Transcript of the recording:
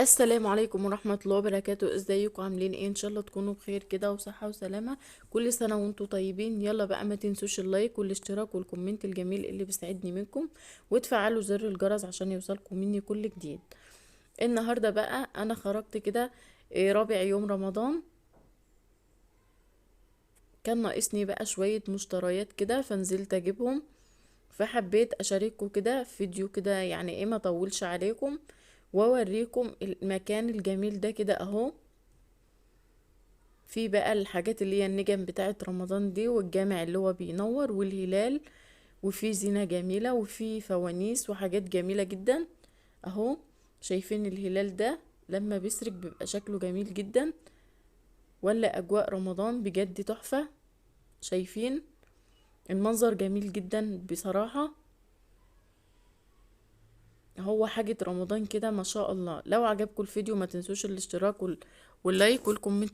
السلام عليكم ورحمة الله وبركاته. ازيكم عاملين ايه؟ ان شاء الله تكونوا بخير كده وصحة وسلامة. كل سنة وانتم طيبين. يلا بقى ما تنسوش اللايك والاشتراك والكومنت الجميل اللي بيسعدني منكم، وتفعلوا زر الجرس عشان يوصلكم مني كل جديد. النهاردة بقى انا خرجت كده، رابع يوم رمضان. كان ناقصني بقى شوية مشتريات كده فنزلت اجيبهم، فحبيت اشارككم كده في فيديو كده، يعني ايه ما طولش عليكم واوريكم المكان الجميل ده كده اهو. في بقى الحاجات اللي هي النجم بتاعت رمضان دي، والجامع اللي هو بينور والهلال، وفي زينة جميلة وفي فوانيس وحاجات جميلة جدا اهو. شايفين الهلال ده لما بيسرق بيبقى شكله جميل جدا، ولا اجواء رمضان بجد تحفة. شايفين المنظر جميل جدا بصراحة. هو حاجة رمضان كده ما شاء الله. لو عجبكم الفيديو ما تنسوش الاشتراك واللايك والكومنت.